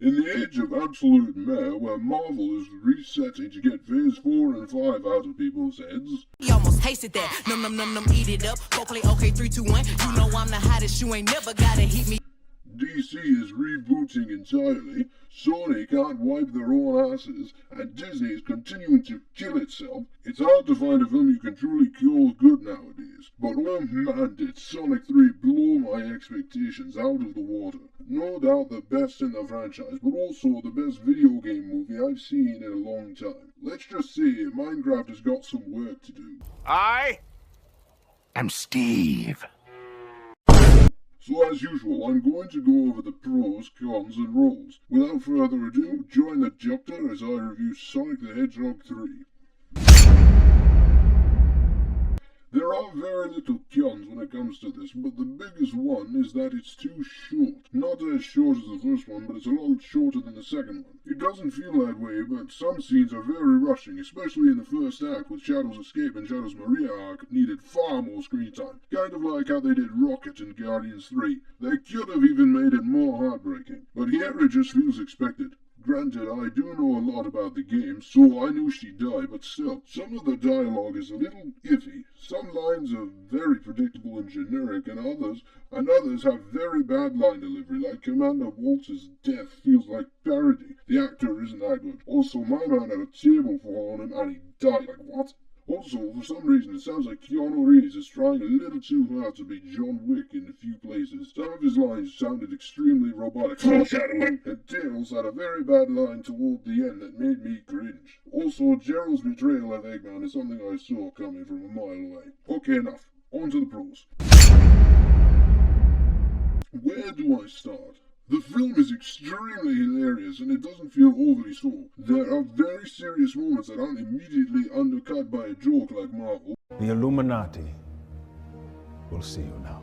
In the age of absolute meh, where Marvel is resetting to get Phase 4 and 5 out of people's heads, He almost tasted that. Num num num num, eat it up. Go play okay, 3, 2, 1. You know I'm the hottest. You ain't never gotta heat me. DC is rebooting entirely, Sony can't wipe their own asses, and Disney is continuing to kill itself. It's hard to find a film you can truly call good nowadays. But oh man, did Sonic 3 blow my expectations out of the water. No doubt the best in the franchise, but also the best video game movie I've seen in a long time. Let's just say Minecraft has got some work to do. I am Steve. So as usual, I'm going to go over the pros, cons and roles. Without further ado, join the Doctor as I review Sonic the Hedgehog 3. There are very little cons when it comes to this, but the biggest one is that it's too short. Not as short as the first one, but it's a lot shorter than the second one. It doesn't feel that way, but some scenes are very rushing, especially in the first act, with Shadow's escape and Shadow's Maria arc needed far more screen time. Kind of like how they did Rocket in Guardians 3. They could have even made it more heartbreaking, but here it just feels expected. Granted, I do know a lot about the game, so I knew she'd die, but still, some of the dialogue is a little iffy. Some lines are very predictable and generic, and others have very bad line delivery, like Commander Walter's death feels like parody. The actor isn't that good. Also, my man had a table fall on him and he died. Like, what? Also, for some reason, it sounds like Keanu Reeves is trying a little too hard to be John Wick in a few places. Some of his lines sounded extremely robotic. Foreshadowing! And Tails had a very bad line toward the end that made me cringe. Also, Gerald's betrayal of Eggman is something I saw coming from a mile away. Okay, enough. On to the pros. Where do I start? The film is extremely hilarious and it doesn't feel overly so. There are very serious moments that aren't immediately undercut by a joke like Marvel. The Illuminati will see you now.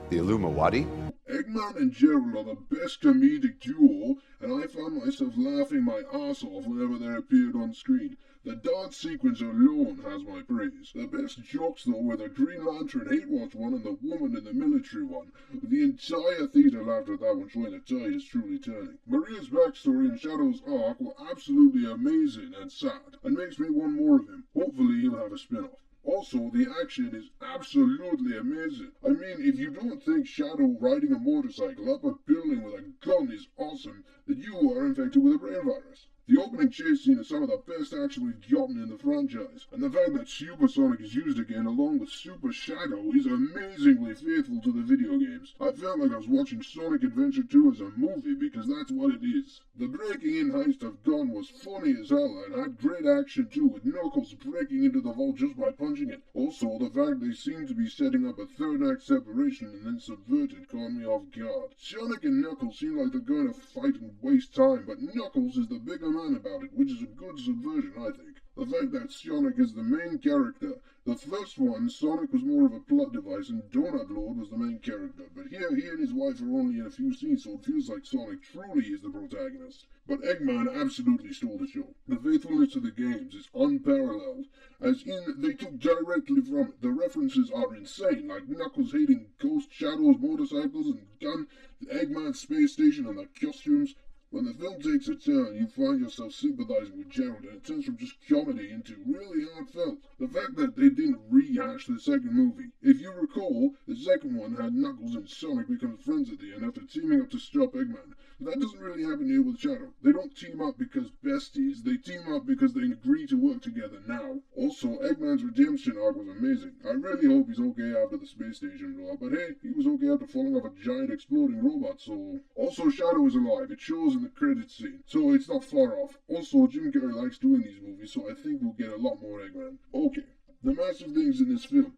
The Illuminati? Eggman and Gerald are the best comedic duo, and I found myself laughing my ass off whenever they appeared on screen. The dance sequence alone has my praise. The best jokes though were the Green Lantern Hate Watch one and the woman in the military one. The entire theater laughed at that one, showing the tide is truly turning. Maria's backstory and Shadow's arc were absolutely amazing and sad, and makes me want more of him. Hopefully he'll have a spin-off. Also, the action is absolutely amazing. I mean, if you don't think Shadow riding a motorcycle up a building with a gun is awesome, then you are infected with a brain virus. The opening chase scene is some of the best action we've gotten in the franchise, and the fact that Super Sonic is used again along with Super Shadow is amazingly faithful to the video games. I felt like I was watching Sonic Adventure 2 as a movie because that's what it is. The breaking in heist of Gun was funny as hell and had great action too, with Knuckles breaking into the vault just by punching it. Also, the fact they seem to be setting up a third act separation and then subverted caught me off guard. Sonic and Knuckles seem like they're going to fight and waste time, but Knuckles is the bigger man about it, which is a good subversion, I think. The fact that Sonic is the main character. The first one, Sonic was more of a plot device and Donut Lord was the main character, but here he and his wife are only in a few scenes, so it feels like Sonic truly is the protagonist. But Eggman absolutely stole the show. The faithfulness to the games is unparalleled, as in they took directly from it. The references are insane, like Knuckles hating Ghost, Shadows, motorcycles, and Gun, Eggman's space station, and the costumes. When the film takes a turn, you find yourself sympathizing with Gerald, and it turns from just comedy into really heartfelt. The fact that they didn't rehash the second movie. If you recall, the second one had Knuckles and Sonic become friends at the end after teaming up to stop Eggman. But that doesn't really happen here with Shadow. They don't team up because besties, they team up because they agree to work together now. Also, Eggman's redemption arc was amazing. I really hope he's okay after the space station blew up, but hey, he was okay after falling off a giant exploding robot, so... Also, Shadow is alive. It shows in the credits scene, so it's not far off. Also, Jim Carrey likes doing these movies, so I think we'll get a lot more Eggman. Okay, the massive things in this film.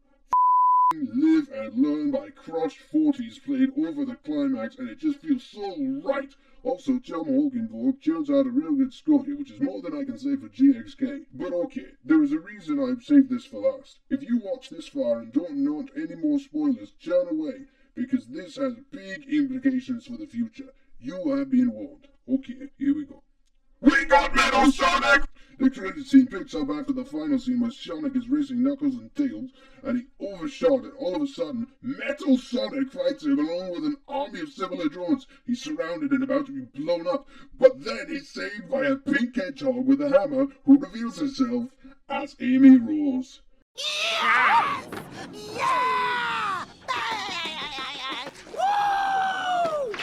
Live and Learn by crushed 40s played over the climax, and it just feels so right. Also, Tom Holkenborg turns out a real good score here, which is more than I can say for GXK. But okay, there is a reason I've saved this for last. If you watch this far and don't want any more spoilers, turn away, because this has big implications for the future. You have been warned. Okay, here we go. We got Metal Sonic! The credit scene picks up after the final scene where Sonic is racing Knuckles and Tails, and he overshot it. All of a sudden, Metal Sonic fights him along with an army of similar drones. He's surrounded and about to be blown up, but then he's saved by a pink hedgehog with a hammer who reveals herself as Amy Rose. Yes! Yeah! Woo!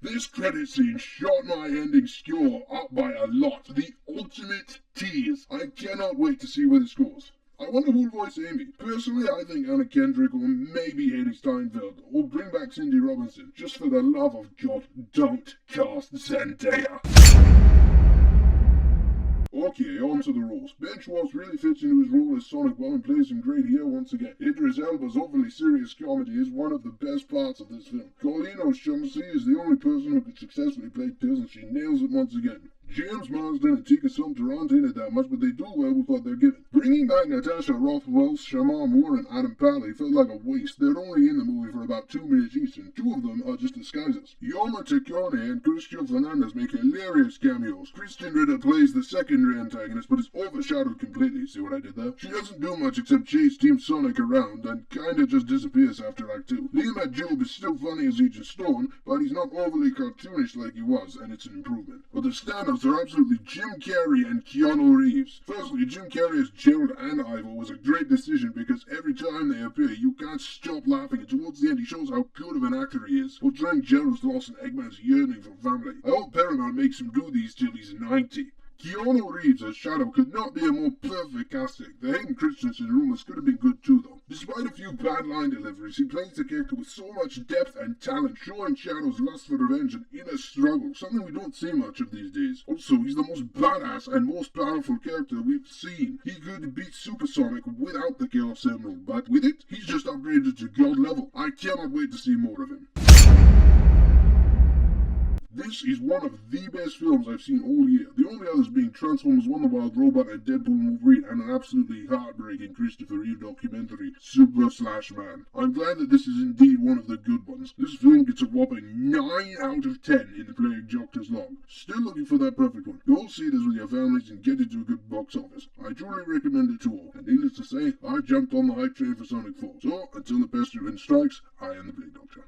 This credit scene shot my ending score up by a lot. The ultimate tease. I cannot wait to see where this goes. I wonder who'll voice Amy. Personally, I think Anna Kendrick or maybe Hailee Steinfeld, or bring back Cindy Robinson. Just for the love of God, don't cast Zendaya. Okay, on to the roles. Ben Schwartz really fits into his role as Sonic well and plays him great here once again. Idris Elba's overly serious comedy is one of the best parts of this film. Colleen O'Shaughnessy is the only person who could successfully play Tails, and she nails it once again. James Marsden and Tika Sumpter aren't in it that much, but they do well with what they're given. Bringing back Natasha Rothwell, Shamar Moore, and Adam Pally felt like a waste. They're only in the movie for about 2 minutes each, and 2 of them are just disguises. Yoma Takone and Christian Fernandez make hilarious cameos. Christian Ritter plays the secondary antagonist, but is overshadowed completely. See what I did there? She doesn't do much except chase Team Sonic around, and kinda just disappears after Act 2. Liam Adjub is still funny as Agent Stone, but he's not overly cartoonish like he was, and it's an improvement. But the standouts are absolutely Jim Carrey and Keanu Reeves. Firstly, Jim Carrey as Gerald and Ivo was a great decision because every time they appear, you can't stop laughing, and towards the end he shows how good of an actor he is, portraying Gerald's loss and Eggman's yearning for family. I hope Paramount makes him do these till he's 90. Keanu Reeves as Shadow could not be a more perfect casting. The Hayden Christensen rumors could have been good too though. Despite a few bad line deliveries, he plays the character with so much depth and talent, showing Shadow's lust for revenge and inner struggle, something we don't see much of these days. Also, he's the most badass and most powerful character we've seen. He could beat Super Sonic without the Chaos Emerald, but with it, he's just upgraded to God level. I cannot wait to see more of him. This is one of the best films I've seen all year. The only others being Transformers 1: The Wild Robot and Deadpool and Wolverine, and an absolutely heartbreaking Christopher Reeve documentary, Super/Man. I'm glad that this is indeed one of the good ones. This film gets a whopping 9 out of 10 in the Playing Doctor's log. Still looking for that perfect one? Go see this with your families and get it to a good box office. I truly recommend it to all. And needless to say, I jumped on the hype train for Sonic 4. So, until the pestilence strikes, I am the Playing Doctor.